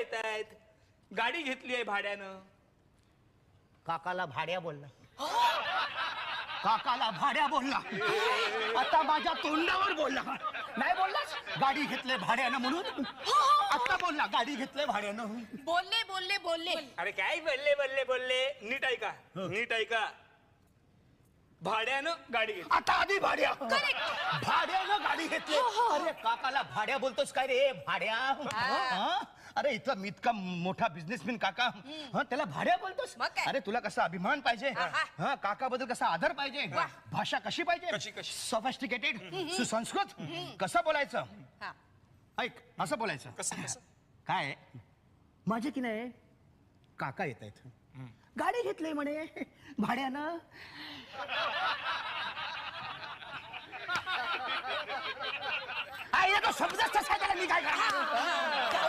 येत आहेत, गाडी घेतली आहे भाड्यानं. काकाला भाड्या बोलला. काकाला भाड्या बोलला. आता माझ्या तोंडावर बोलला. नाही बोललास गाडी घेतले भाड्यानं म्हणून. आता बोलला गाडी घेतले भाड्यानं. बोलले बोलले बोलले. अरे काय बोलले बोलले बोलले, नीट ऐका, नीट ऐका. भाड्यानं गाडी घेतली. आता आधी भाड्या. भाड्यानं गाडी घेतली. अरे काकाला भाड्या बोलतोस काय रे भाड्या? हा? अरे इतका मोठा बिझनेसमॅन काका, त्याला भाड्या बोलतोस? मग काय? अरे तुला कसा अभिमान पाहिजे, हा काका बद्दल कसा आदर पाहिजे, भाषा कशी पाहिजे, कशी? सॉफिस्टिकेटेड, सुसंस्कृत, कसं बोलायचं? हा. ऐक असं बोलायचं. कसं कसं? काय माझे की नाही काका येत आहेत, गाडी घेतली म्हणे भाड्यानं. शब्दच तसा त्याला मी काय करणार?